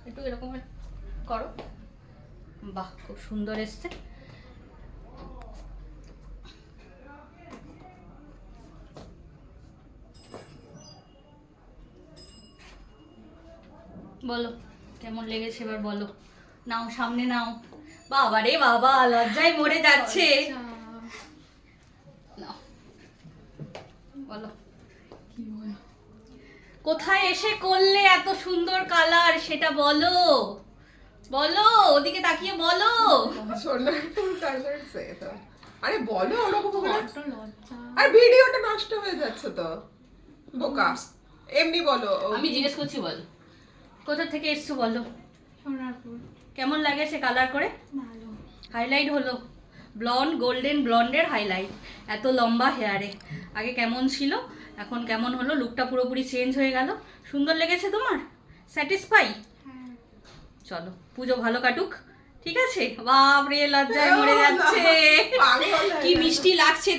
একটু এরকম করো। বাহ, খুব সুন্দর এসছে। বলো কেমন লেগেছে এবার বলো। নাও সামনে নাও। বাবা রে বাবা, লজ্জায় মরে যাচ্ছে। নাও বলো কি বল? কোথায় এসে করলে এত সুন্দর কালার সেটা বলো। বলো, ওদিকে তাকিয়ে বলো। সোনার ফুল কালার সেটা। আরে বলো ওরকম করে। বড্ড লজ্জা। আর ভিডিওটা নষ্ট হয়ে যাচ্ছে তো। বোকা। এমনি বলো। আমি জিজ্ঞেস করছি, বলো কোথা থেকে এসছো বলো। সোনারপুর। কেমন লাগে সে কালার করে? ভালো। হাইলাইট হলো, ব্লন্ড গোল্ডেন ব্লন্ডের হাইলাইট এত লম্বা হেয়ারে। আগে কেমন ছিল, এখন কেমন হলো, লুকটা পুরোপুরি চেঞ্জ হয়ে গেল। সুন্দর লেগেছে তোমার? স্যাটিসফাই? হ্যাঁ। চলো পুজো ভালো কাটুক, ঠিক আছে? বাপরে লজ্জায় মরে যাচ্ছে। পাগল হয়ে কি গেল। মিষ্টি লাগছে।